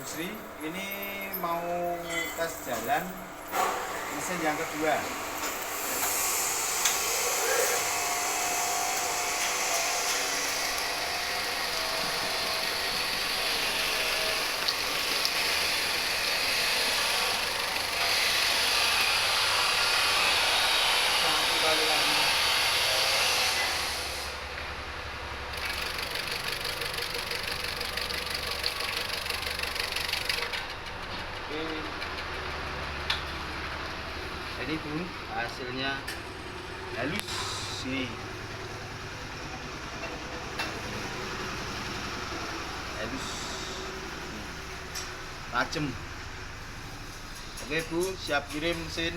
Sri, ini mau tes jalan mesin yang kedua. Satu kali lagi. Oke. Ini Bu, hasilnya halus nih. Halus. Tajem. Oke Bu, siap kirim mesin.